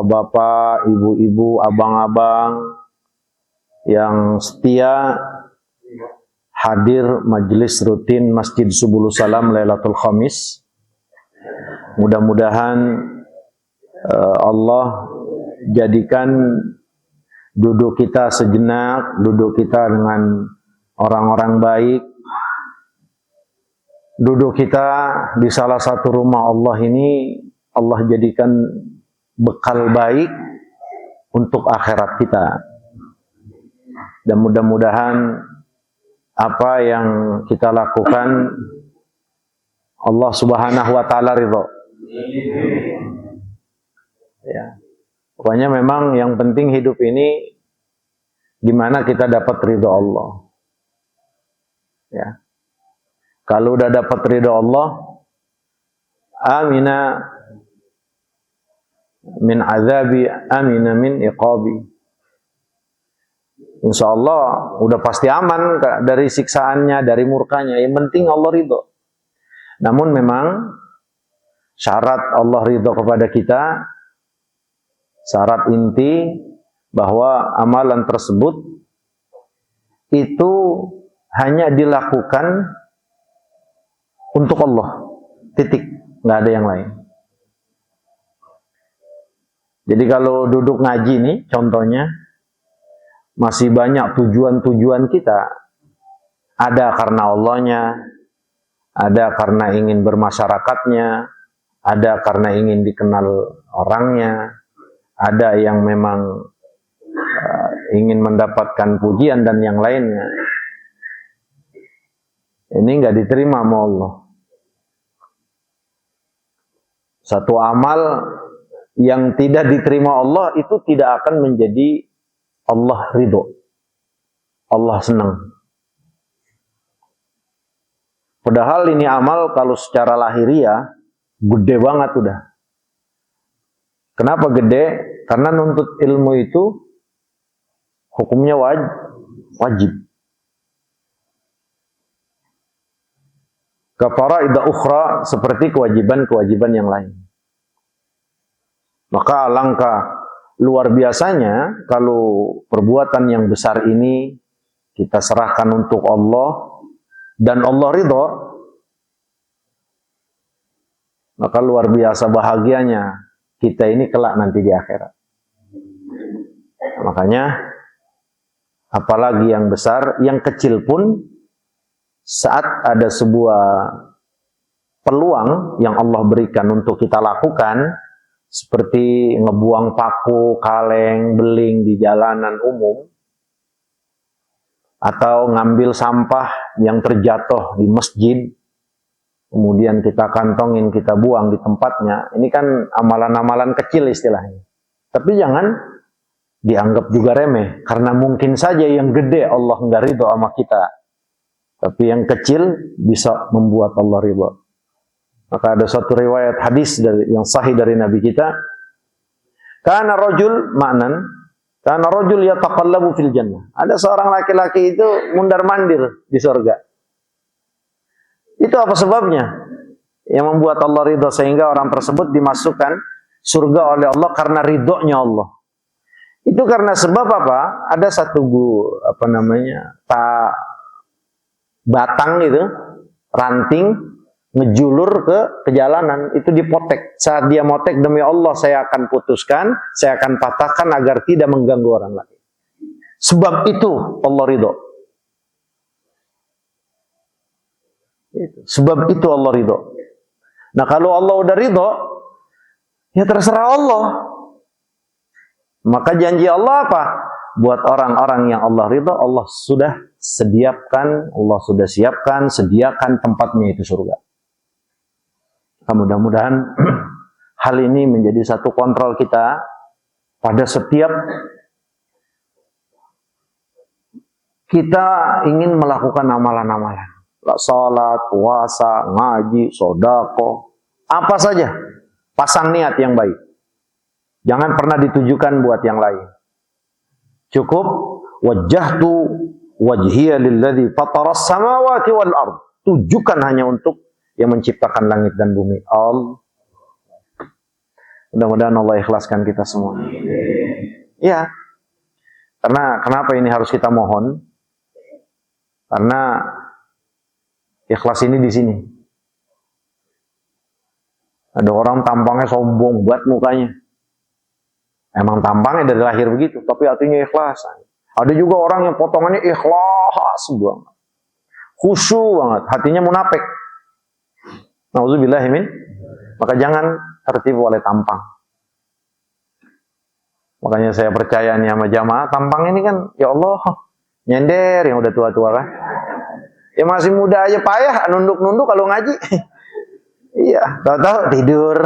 bapak-bapak, ibu-ibu, abang-abang yang setia hadir majelis rutin Masjid Subulus Salam Lailatul Khamis. Mudah-mudahan Allah jadikan duduk kita sejenak, duduk kita dengan orang-orang baik, duduk kita di salah satu rumah Allah ini, Allah jadikan bekal baik untuk akhirat kita. Dan mudah-mudahan apa yang kita lakukan Allah Subhanahu wa taala ridho. Ya. Pokoknya memang yang penting hidup ini gimana kita dapat ridho Allah. Ya. Kalau udah dapat ridho Allah, amina min azabi, amina min iqabi. Insya Allah udah pasti aman dari siksaannya, dari murkanya. Yang penting Allah ridho. Namun memang syarat Allah ridho kepada kita, syarat inti bahwa amalan tersebut itu hanya dilakukan untuk Allah. Titik. Nggak ada yang lain. Jadi kalau duduk ngaji nih, contohnya, masih banyak tujuan-tujuan kita. Ada karena Allahnya, ada karena ingin bermasyarakatnya, ada karena ingin dikenal orangnya, ada yang memang ingin mendapatkan pujian dan yang lainnya. Ini nggak diterima sama Allah. Satu amal yang tidak diterima Allah itu tidak akan menjadi Allah ridho, Allah senang. Padahal ini amal kalau secara lahiriah gede banget udah. Kenapa gede? Karena nuntut ilmu itu hukumnya wajib. Kafaraid ukhra, seperti kewajiban-kewajiban yang lain. Maka alangkah luar biasanya kalau perbuatan yang besar ini kita serahkan untuk Allah dan Allah ridho, maka luar biasa bahagianya kita ini kelak nanti di akhirat. Makanya apalagi yang besar, yang kecil pun saat ada sebuah peluang yang Allah berikan untuk kita lakukan, seperti ngebuang paku, kaleng, beling di jalanan umum, atau ngambil sampah yang terjatuh di masjid, kemudian kita kantongin, kita buang di tempatnya. Ini kan amalan-amalan kecil istilahnya. Tapi jangan dianggap juga remeh, karena mungkin saja yang gede Allah nggak ridho sama kita, tapi yang kecil bisa membuat Allah ridho. Maka ada suatu riwayat hadis yang sahih dari Nabi kita, kana rajul ma'nan, kana rajul yataqallabu fil jannah. Ada seorang laki-laki itu mundar-mandir di surga. Itu apa sebabnya? Yang membuat Allah ridho sehingga orang tersebut dimasukkan surga oleh Allah karena ridhonya Allah. Itu karena sebab apa? Ada satu batang itu, ranting, ngejulur ke jalanan, itu dipotek. Saat dia motek, demi Allah saya akan putuskan, saya akan patahkan agar tidak mengganggu orang lain. Sebab itu Allah ridho. Sebab itu Allah ridho. Nah kalau Allah udah ridho, ya terserah Allah. Maka janji Allah apa? Buat orang-orang yang Allah ridho, Allah sudah sediakan, Allah sudah siapkan, sediakan tempatnya itu surga. Mudah-mudahan hal ini menjadi satu kontrol kita pada setiap kita ingin melakukan amalan-amalan. Salat, puasa, ngaji, sedekah, apa saja. Pasang niat yang baik. Jangan pernah ditujukan buat yang lain. Cukup wajjahtu wajhiya lilladzi fataras samawati wal ard. Tujukan hanya untuk yang menciptakan langit dan bumi. Allah. Mudah-mudahan Allah ikhlaskan kita semua. Iya. Karena kenapa ini harus kita mohon? Karena ikhlas ini di sini. Ada orang tampangnya sombong buat mukanya. Emang tampangnya dari lahir begitu, tapi hatinya ikhlas. Ada juga orang yang potongannya ikhlas banget. Khusyuk banget, hatinya munafik. Nauzubillah min. Maka jangan tertipu oleh tampang. Makanya saya percaya nih sama jamaah, tampang ini kan, ya Allah, nyender yang udah tua-tua kan. Ya masih muda aja payah, nunduk-nunduk kalau ngaji. Iya, tahu-tahu tidur.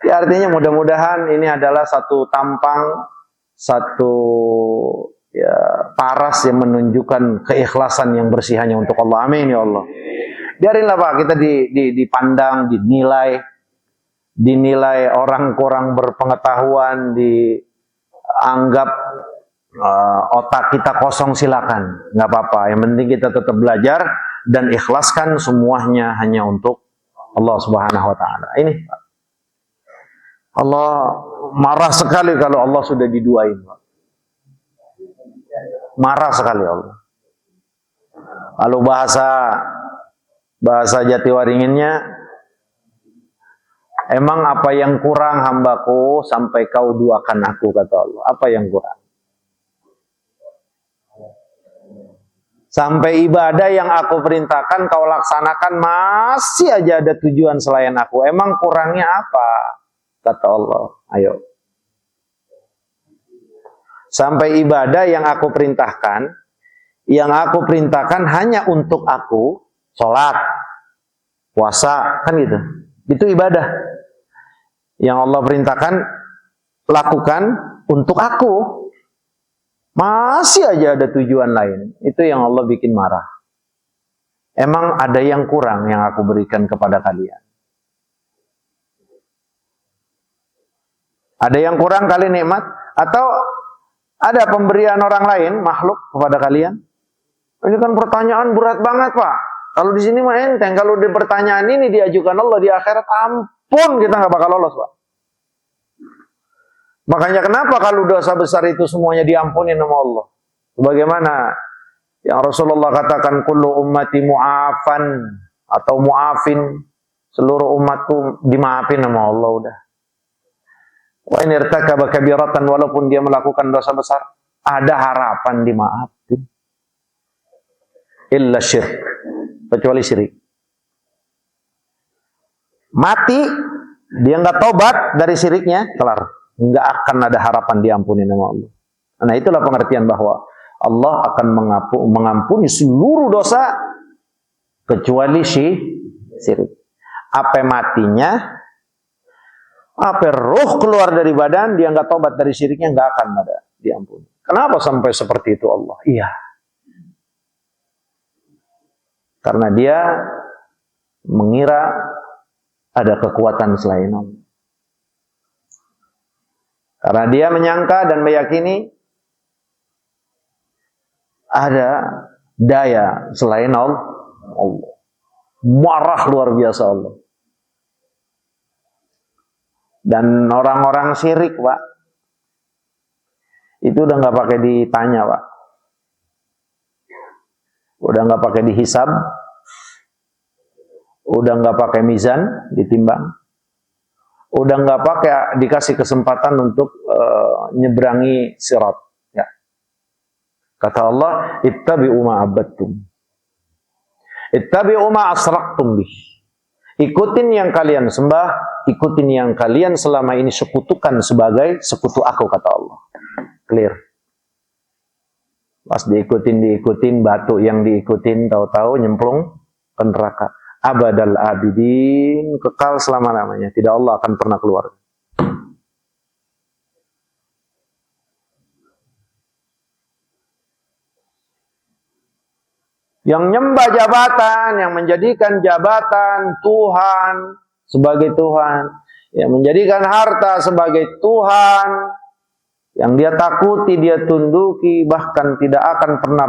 Ya artinya mudah-mudahan ini adalah satu tampang, satu ya paras yang menunjukkan keikhlasan yang bersih hanya untuk Allah. Amin ya Allah. Biarinlah Pak kita dipandang, dinilai orang kurang berpengetahuan, dianggap otak kita kosong, silakan, nggak apa-apa. Yang penting kita tetap belajar dan ikhlaskan semuanya hanya untuk Allah Subhanahu Wa Taala. Ini Allah marah sekali kalau Allah sudah diduain. Marah sekali Allah. Kalau bahasa Jatiwaringinnya, emang apa yang kurang hambaku sampai kau duakan aku, kata Allah. Apa yang kurang? Sampai ibadah yang aku perintahkan kau laksanakan masih aja ada tujuan selain aku. Emang kurangnya apa? Kata Allah. Ayo. Sampai ibadah yang aku perintahkan hanya untuk aku, sholat, puasa, kan gitu. Itu ibadah. Yang Allah perintahkan lakukan untuk aku. Masih aja ada tujuan lain. Itu yang Allah bikin marah. Emang ada yang kurang yang aku berikan kepada kalian? Ada yang kurang kali nikmat? Atau ada pemberian orang lain, makhluk kepada kalian? Ini kan pertanyaan berat banget Pak. Kalau di sini mah enteng. Kalau di pertanyaan ini diajukan Allah di akhirat, ampun kita nggak bakal lolos Pak. Makanya kenapa kalau dosa besar itu semuanya diampuni sama Allah? Sebagaimana yang Rasulullah katakan, kullu ummati mu'afan atau mu'afin, seluruh umatku dimaafin sama Allah udah. Wa in irtakaba kabiratan, walaupun dia melakukan dosa besar, ada harapan dimaafin. Illa syirk, kecuali syirik. Mati dia nggak tobat dari syiriknya, kelar. Nggak akan ada harapan diampuni nama Allah. Nah itulah pengertian bahwa Allah akan mengampuni seluruh dosa kecuali syirik. Apa matinya, apa ruh keluar dari badan, dia nggak tobat dari syiriknya, nggak akan ada diampuni. Kenapa sampai seperti itu Allah? Iya. Karena dia mengira ada kekuatan selain Allah. Karena dia menyangka dan meyakini ada daya selain Allah. Marah luar biasa Allah. Dan orang-orang syirik, Pak, itu udah nggak pakai ditanya, Pak. Udah nggak pakai dihisab, udah nggak pakai mizan, ditimbang, udah nggak pakai dikasih kesempatan untuk nyeberangi sirat. Ya. Kata Allah, ittabi'u ma abadtum, ittabi'u ma asraktum bih. Ikutin yang kalian sembah, ikutin yang kalian selama ini sekutukan sebagai sekutu aku, kata Allah. Clear. Pas diikutin, batu yang diikutin, tahu-tahu nyemplung ke neraka. Abadal abidin, kekal selama-lamanya. Tidak Allah akan pernah keluar. Yang nyembah jabatan, yang menjadikan jabatan Tuhan sebagai Tuhan, yang menjadikan harta sebagai Tuhan, yang dia takuti, dia tunduki, bahkan tidak akan pernah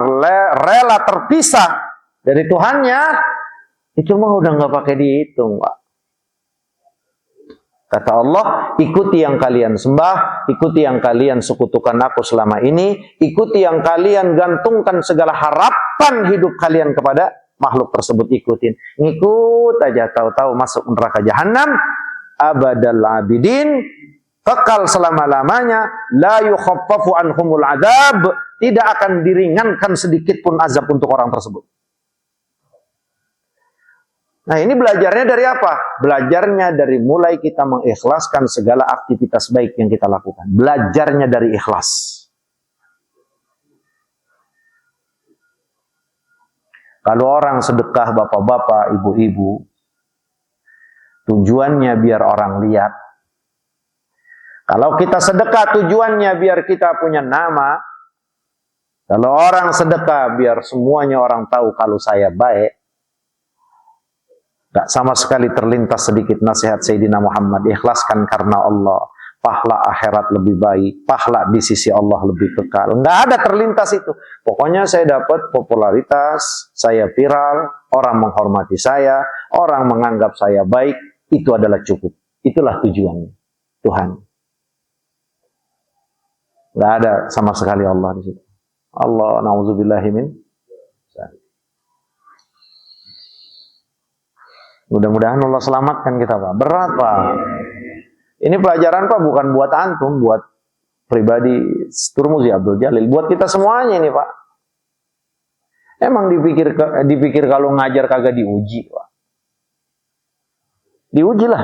rela terpisah dari Tuhannya, itu mah udah nggak pakai dihitung, Pak. Kata Allah, ikuti yang kalian sembah, ikuti yang kalian sekutukan aku selama ini, ikuti yang kalian gantungkan segala harapan hidup kalian kepada makhluk tersebut, ikutin. Ngikut aja, tahu-tahu masuk neraka jahanam, abadal abidin, kekal selama-lamanya, la yukhaffafu anhumul adab, tidak akan diringankan sedikit pun azab untuk orang tersebut. Nah, ini belajarnya dari apa? Belajarnya dari mulai kita mengikhlaskan segala aktivitas baik yang kita lakukan. Belajarnya dari ikhlas. Kalau orang sedekah, bapak-bapak, ibu-ibu, tujuannya biar orang lihat. Kalau kita sedekah tujuannya biar kita punya nama. Kalau orang sedekah biar semuanya orang tahu kalau saya baik. Gak sama sekali terlintas sedikit nasihat Sayyidina Muhammad. Ikhlaskan karena Allah. Pahala akhirat lebih baik. Pahala di sisi Allah lebih kekal. Gak ada terlintas itu. Pokoknya saya dapat popularitas. Saya viral. Orang menghormati saya. Orang menganggap saya baik. Itu adalah cukup. Itulah tujuannya Tuhan. Gak ada sama sekali Allah di situ. Allah na'udzubillahimin. Mudah-mudahan Allah selamatkan kita, Pak. Berat, Pak. Ini pelajaran, Pak, bukan buat antum, buat pribadi Turmuzi Abdul Jalil, buat kita semuanya ini, Pak. Emang dipikir kalau ngajar kagak diuji, Pak. Diuji lah.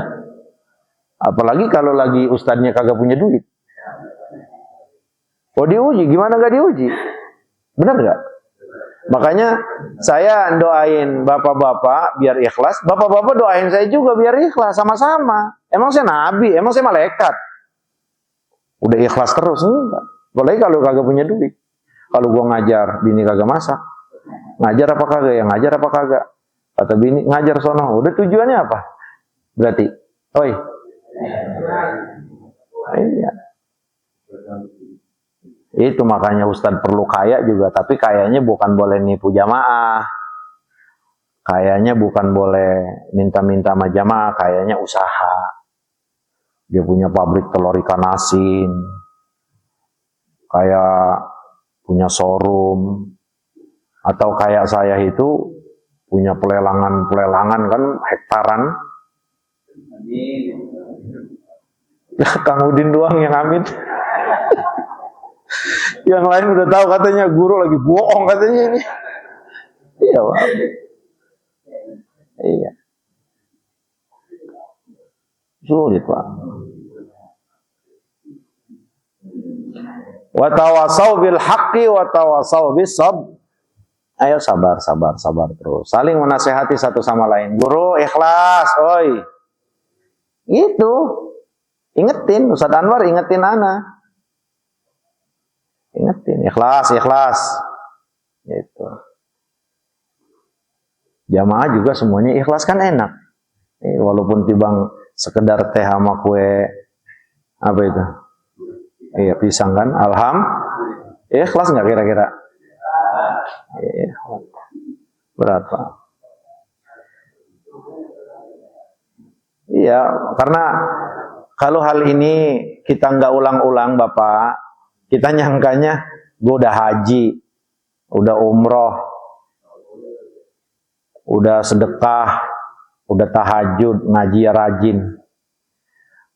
Apalagi kalau lagi ustadznya kagak punya duit. Oh, diuji, gimana gak diuji? Benar gak? Makanya saya doain bapak-bapak biar ikhlas. Bapak-bapak doain saya juga biar ikhlas. Sama-sama. Emang saya nabi? Emang saya malaikat? Udah ikhlas terus? Enggak. Apalagi kalau kagak punya duit. Kalau gua ngajar, bini kagak masak. Ngajar apa kagak? Ya ngajar apa kagak? Kata bini, ngajar sono. Udah tujuannya apa? Berarti, oi. Iya. Itu makanya Ustadz perlu kaya juga, tapi kayaknya bukan boleh nipu jamaah. Kayaknya bukan boleh minta-minta sama jamaah, kayaknya usaha. Dia punya pabrik telur ikan asin. Kayak punya showroom. Atau kayak saya itu punya pelelangan kan hektaran. Kang Udin doang yang amin. Yang lain udah tahu katanya guru lagi bohong katanya ini. Iya, Pak. Iya. Sulit, Pak. Wa tawasau bil haqqi wa tawasau bis sabr. Ayo sabar terus. Saling menasehati satu sama lain. Guru ikhlas, oi. Gitu. Ingetin, Ustaz Anwar ingetin ana. Ingetin, ikhlas. Gitu. Jamaah juga semuanya ikhlas kan enak. Walaupun tibang sekedar teh sama kue apa itu? Iya, pisang kan? Ikhlas nggak kira-kira? Berapa? Iya, karena kalau hal ini kita nggak ulang-ulang, Bapak. Kita nyangkanya, gue udah haji, udah umroh, udah sedekah, udah tahajud, ngaji rajin.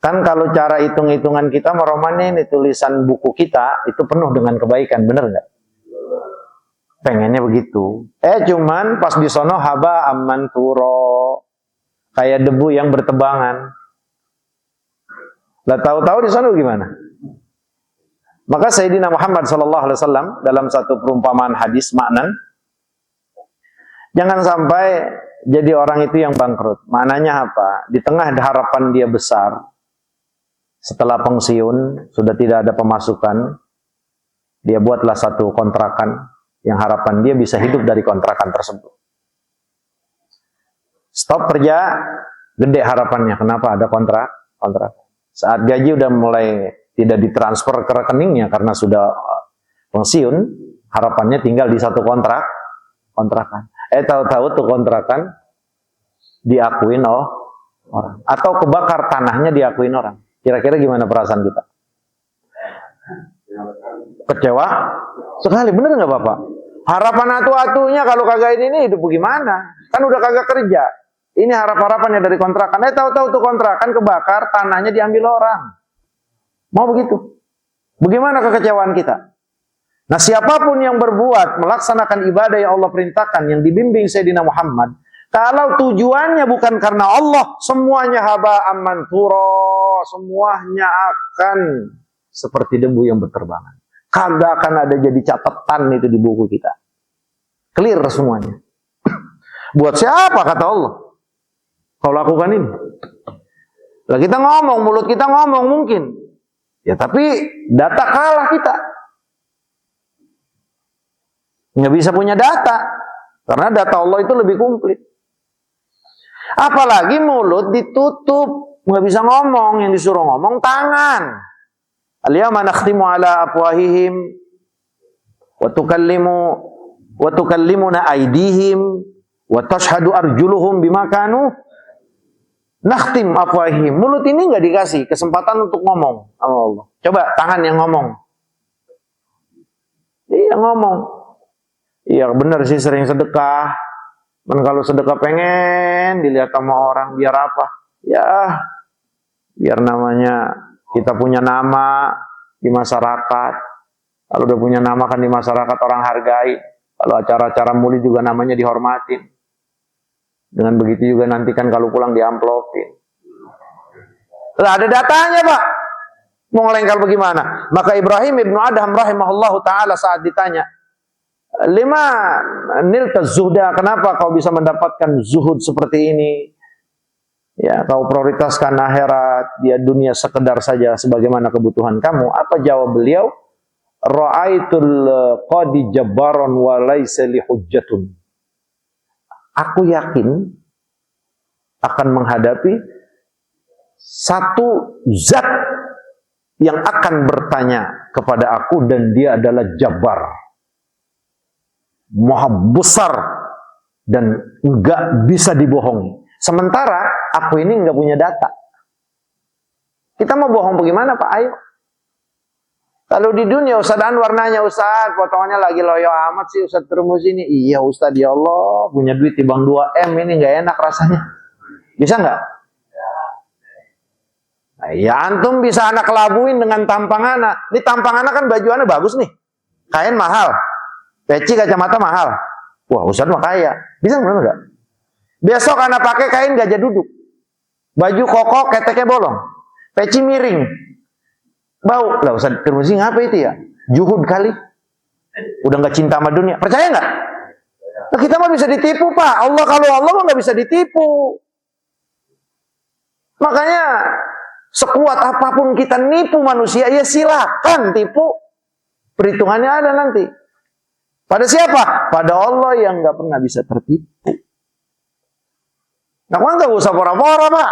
Kan kalau cara hitung-hitungan kita, meromanin tulisan buku kita, itu penuh dengan kebaikan, bener nggak? Pengennya begitu. Cuman pas di sono haba amman turo, kayak debu yang bertebangan. Lah tahu-tahu di sono gimana? Maka Sayyidina Muhammad SAW dalam satu perumpamaan hadis maknan, jangan sampai jadi orang itu yang bangkrut. Maknanya apa? Di tengah harapan dia besar, setelah pensiun, sudah tidak ada pemasukan, dia buatlah satu kontrakan, yang harapan dia bisa hidup dari kontrakan tersebut. Stop kerja, gede harapannya. Kenapa? Ada kontrak. Saat gaji udah mulai tidak ditransfer ke rekeningnya karena sudah pensiun, harapannya tinggal di satu kontrakan. Tahu-tahu tuh kontrakan diakuin orang. Atau kebakar tanahnya diakuin orang. Kira-kira gimana perasaan kita? Kecewa sekali, bener nggak Bapak? Harapan atu-atunya kalau kagak ini hidup bagaimana? Kan udah kagak kerja. Ini harap-harapannya dari kontrakan. Tahu-tahu tuh kontrakan kebakar, tanahnya diambil orang. Mau begitu? Bagaimana kekecewaan kita? Nah, siapapun yang berbuat melaksanakan ibadah yang Allah perintahkan, yang dibimbing Sayyidina Muhammad, kalau tujuannya bukan karena Allah, semuanya haba'an manthura, semuanya akan seperti debu yang berterbangan. Kagak akan ada jadi catatan itu di buku kita. Clear semuanya. Buat siapa kata Allah? Kau lakukan ini. Lah kita ngomong, mulut kita ngomong mungkin. Ya tapi data kalah kita. Nggak bisa punya data. Karena data Allah itu lebih komplit. Apalagi mulut ditutup. Nggak bisa ngomong, yang disuruh ngomong tangan. Al-yawma nakhtimu ala afwahihim wa tukallimuna aydihim wa tashhadu arjuluhum bima kanu nakhtim afwahihim. Mulut ini enggak dikasih kesempatan untuk ngomong sama Allah. Coba tangan yang ngomong. Iya ngomong. Iya benar sih sering sedekah. Dan kalau sedekah pengen dilihat sama orang biar apa? Ya biar namanya kita punya nama di masyarakat. Kalau udah punya nama kan di masyarakat orang hargai. Kalau acara-acara mulia juga namanya dihormatin. Dengan begitu juga nanti kan kalau pulang diamplopin. Lah ada datanya Pak. Mau ngelengkal bagaimana? Maka Ibrahim ibnu Adham rahimahullahu ta'ala saat ditanya, lima nilta zuhda, kenapa kau bisa mendapatkan zuhud seperti ini? Ya, kau prioritaskan akhirat, dia dunia sekedar saja sebagaimana kebutuhan kamu. Apa jawab beliau? Ra'aitul qadi jabbaron wa laisa li hujjatun. Aku yakin akan menghadapi satu zat yang akan bertanya kepada aku dan dia adalah Jabbar. Maha besar dan enggak bisa dibohongi. Sementara aku ini enggak punya data. Kita mau bohong bagaimana Pak? Ayo. Kalau di dunia Ustaz Anwar nanya, Ustaz potongannya lagi loyo amat sih Ustaz Termus ini. Iya Ustaz, ya Allah punya duit timbang 2M ini enggak enak rasanya. Bisa enggak? Nah, ya antum bisa anak kelabuin dengan tampang anak. Ini tampang anak kan baju anak bagus nih. Kain mahal. Peci kacamata mahal. Wah Ustaz mah kaya. Bisa enggak? Besok anak pakai kain gajah duduk. Baju koko keteknya bolong. Peci miring. Bau. Lah Ustaz Tirmizi ngapa itu ya? Juhud kali. Udah nggak cinta sama dunia. Percaya nggak? Nah, kita mah bisa ditipu Pak. Allah kalau Allah mah nggak bisa ditipu. Makanya sekuat apapun kita nipu manusia, ya silakan tipu. Perhitungannya ada nanti. Pada siapa? Pada Allah yang nggak pernah bisa tertipu. Nah, kan nggak usah pora-pora Pak.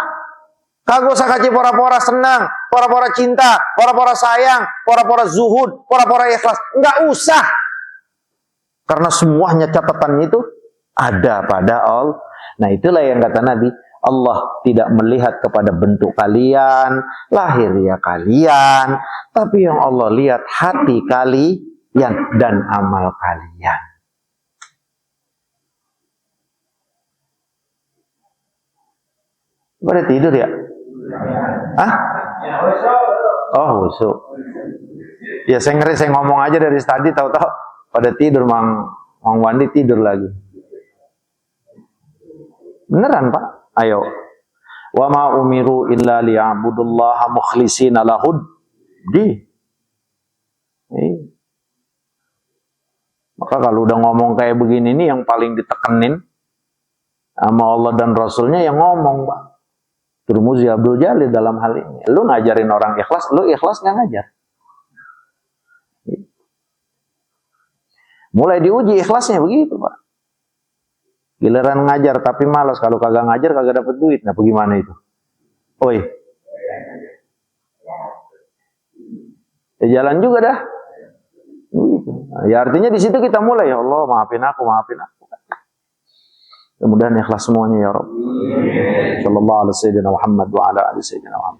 Kagak usah kaji pora-pora senang, pora-pora cinta, pora-pora sayang, pora-pora zuhud, pora-pora ikhlas. Nggak usah. Karena semuanya catatannya itu ada pada Allah. Nah itulah yang kata Nabi, Allah tidak melihat kepada bentuk kalian, lahiriah kalian, tapi yang Allah lihat hati kalian dan amal kalian. Pada tidur ya? Hah? Oh, husuk. Ya saya ngeri, saya ngomong aja dari tadi, tahu-tahu pada tidur, Mang Wandi tidur lagi. Beneran Pak? Ayo. Wa ma umiru illa liya'budullaha mukhlishina lahud di. Maka kalau udah ngomong kayak begini nih yang paling ditekenin sama Allah dan Rasulnya yang ngomong Pak. Tirmizi Abdul Jalil dalam hal ini. Lu ngajarin orang ikhlas, lu ikhlas nggak ngajar. Mulai diuji ikhlasnya begitu Pak. Giliran ngajar tapi malas, kalau kagak ngajar kagak dapat duit. Nah bagaimana itu? Oi. Ya jalan juga dah. Gitu. Nah, ya artinya di situ kita mulai, ya Allah maafin aku, maafin aku. Mudah-mudahan ikhlas semuanya ya Rabb. Sallallahu alaihi wasallam Muhammad wa ala alihi wasallam.